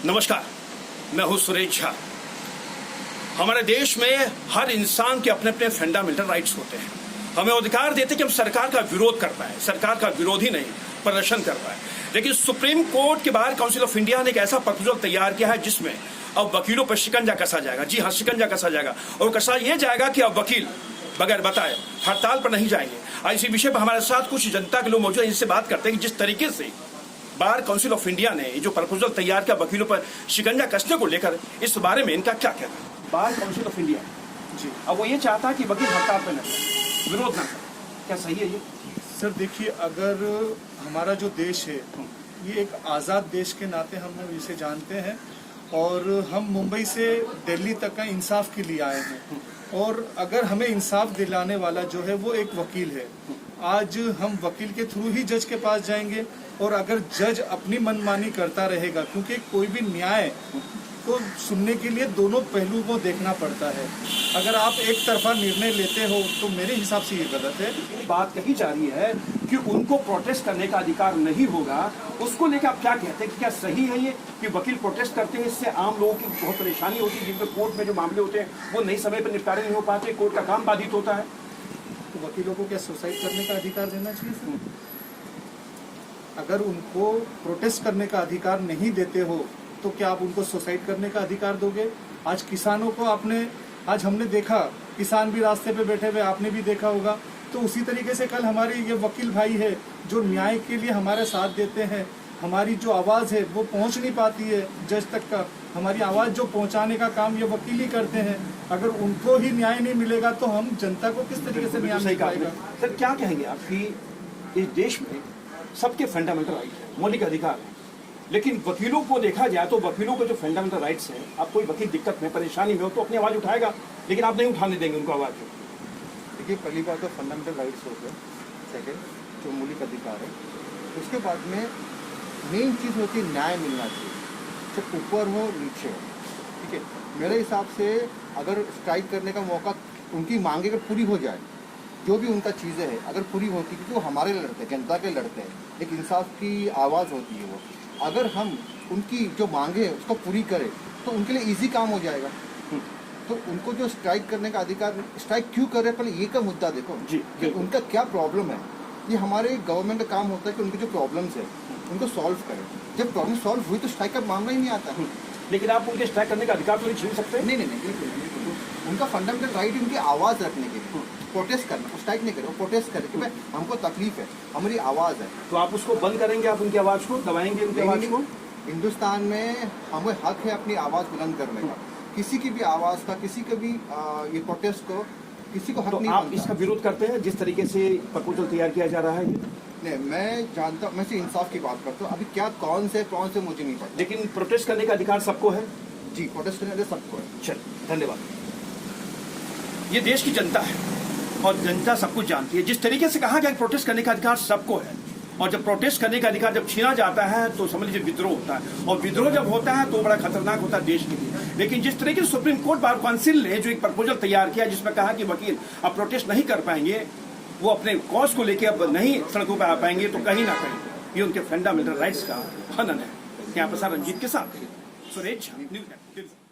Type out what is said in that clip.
नमस्कार, मैं हूं सुरेश झा। हमारे देश में हर इंसान के अपने अपने फंडामेंटल राइट्स होते हैं। हमें अधिकार देते कि हम सरकार का विरोध कर पाए, सरकार का विरोधी नहीं, प्रदर्शन कर पाए। लेकिन सुप्रीम कोर्ट के बाहर काउंसिल ऑफ इंडिया ने एक ऐसा प्रपोजल तैयार किया है जिसमें अब वकीलों पर शिकंजा कसा जाएगा। जी हाँ, शिकंजा कसा जाएगा। और कसा यह जाएगा कि अब वकील बगैर बताए हड़ताल पर नहीं जाएंगे। इसी विषय पर हमारे साथ कुछ जनता के लोग मौजूद हैं, जिससे बात करते हैं कि जिस तरीके से बार काउंसिल ऑफ इंडिया ने जो प्रपोजल तैयार किया वकीलों पर शिकंजा कसने को लेकर, इस बारे में इनका क्या कहना है। बार काउंसिल ऑफ इंडिया जी अब वो ये चाहता है कि वकील हड़ताल पर न जाए, विरोध न करे। क्या सही है ये? सर देखिए, अगर हमारा जो देश है ये एक आज़ाद देश के नाते हम इसे जानते हैं और हम मुंबई से दिल्ली तक का इंसाफ के लिए आए हैं। और अगर हमें इंसाफ दिलाने वाला जो है वो एक वकील है। आज हम वकील के थ्रू ही जज के पास जाएंगे और अगर जज अपनी मनमानी करता रहेगा, क्योंकि कोई भी न्याय को सुनने के लिए दोनों पहलू को देखना पड़ता है। अगर आप एक तरफा निर्णय लेते हो तो मेरे हिसाब से ये गलत है। बात कही जा रही है कि उनको प्रोटेस्ट करने का अधिकार नहीं होगा, उसको लेकर आप क्या कहते हैं कि क्या सही है ये कि वकील प्रोटेस्ट करते हैं, इससे आम लोगों की बहुत परेशानी होती है, जिनमें कोर्ट में जो मामले होते हैं वो नई समय पर निपटारे नहीं हो पाते, कोर्ट का काम बाधित होता है। तो वकीलों को क्या सुसाइड करने का अधिकार देना चाहिए सर? अगर उनको प्रोटेस्ट करने का अधिकार नहीं देते हो तो क्या आप उनको सुसाइड करने का अधिकार दोगे? आज किसानों को आज हमने देखा, किसान भी रास्ते पे बैठे हुए, आपने भी देखा होगा। तो उसी तरीके से कल हमारे ये वकील भाई है जो न्याय के लिए हमारे साथ देते हैं। हमारी जो आवाज़ है वो पहुंच नहीं पाती है जज तक का, हमारी आवाज़ जो पहुंचाने का काम ये वकील ही करते हैं। अगर उनको ही न्याय नहीं मिलेगा तो हम जनता को किस तरीके से न्याय मिल पाएगा? सर क्या कहेंगे आप कि इस देश में सबके फंडामेंटल राइट है, मौलिक अधिकार है, लेकिन वकीलों को देखा जाए तो वकीलों के जो फंडामेंटल राइट्स हैं, अब कोई वकील दिक्कत में परेशानी में हो तो अपनी आवाज़ उठाएगा, लेकिन आप नहीं उठाने देंगे उनको आवाज़। देखिए, पहली बात तो फंडामेंटल राइट्स हो गए, सेकेंड जो मौलिक अधिकार है, उसके बाद में मेन चीज़ होती है न्याय मिलना चाहिए, चाहे ऊपर हो नीचे हो। ठीक है, मेरे हिसाब से अगर स्ट्राइक करने का मौका, उनकी मांगे अगर पूरी हो जाए, जो भी उनका चीज़ें हैं अगर पूरी होती, क्योंकि वो हमारे लड़ते हैं, जनता के लड़ते हैं, एक इंसाफ की आवाज़ होती है वो। अगर हम उनकी जो मांगे है उसको पूरी करें तो उनके लिए इजी काम हो जाएगा। तो उनको जो स्ट्राइक करने का अधिकार, स्ट्राइक क्यों कर रहे हैं, पहले ये का मुद्दा देखो जी, कि उनका क्या प्रॉब्लम है। ये हमारे गवर्नमेंट का काम होता है कि उनके जो प्रॉब्लम्स है उनको सॉल्व करें। जब प्रॉब्लम सॉल्व हुई तो स्ट्राइक का मामला ही नहीं आता। लेकिन आप उनके स्ट्राइक करने का अधिकार तो नहीं छीन सकते। नहीं, बिल्कुल उनका फंडामेंटल राइट है उनकी आवाज़ रखने के लिए, प्रोटेस्ट करना, स्ट्राइक नहीं करें, प्रोटेस्ट करें कि भाई हमको तकलीफ है, हमारी आवाज़ है। तो आप उसको बंद करेंगे, आप उनकी आवाज़ को दबाएंगे, उनकी आवाज़ को? हिंदुस्तान में हमें हक है अपनी आवाज़ बुलंद करने का, किसी की भी आवाज़ का, किसी के भी ये प्रोटेस्ट को किसी को हक तो नहीं आप बनता। इसका विरोध करते हैं जिस तरीके से प्रपोजल तैयार किया जा रहा है? नहीं, मैं जानता, मैं से इंसाफ की बात करता हूँ। अभी क्या कौन से मुझे नहीं पता, लेकिन प्रोटेस्ट करने का अधिकार सबको है। जी, प्रोटेस्ट करने का सबको है। चल, धन्यवाद। ये देश की जनता है और जनता सब कुछ जानती है। जिस तरीके से कहा गया प्रोटेस्ट करने का अधिकार सबको है, और जब प्रोटेस्ट करने का अधिकार जब छीना जाता है तो समझ लीजिए विद्रोह होता है, और विद्रोह जब होता है तो बड़ा खतरनाक होता है देश के लिए। लेकिन जिस तरीके से सुप्रीम कोर्ट बार काउंसिल ने जो एक प्रपोजल तैयार किया जिसमें कहा कि वकील अब प्रोटेस्ट नहीं कर पाएंगे, वो अपने कॉज को लेकर अब नहीं सड़कों पर आ पाएंगे, तो कहीं ना कहीं ये उनके फंडामेंटल राइट्स का हनन है। यहाँ पर रंजीत के साथ सुरेश झा, न्यूज़।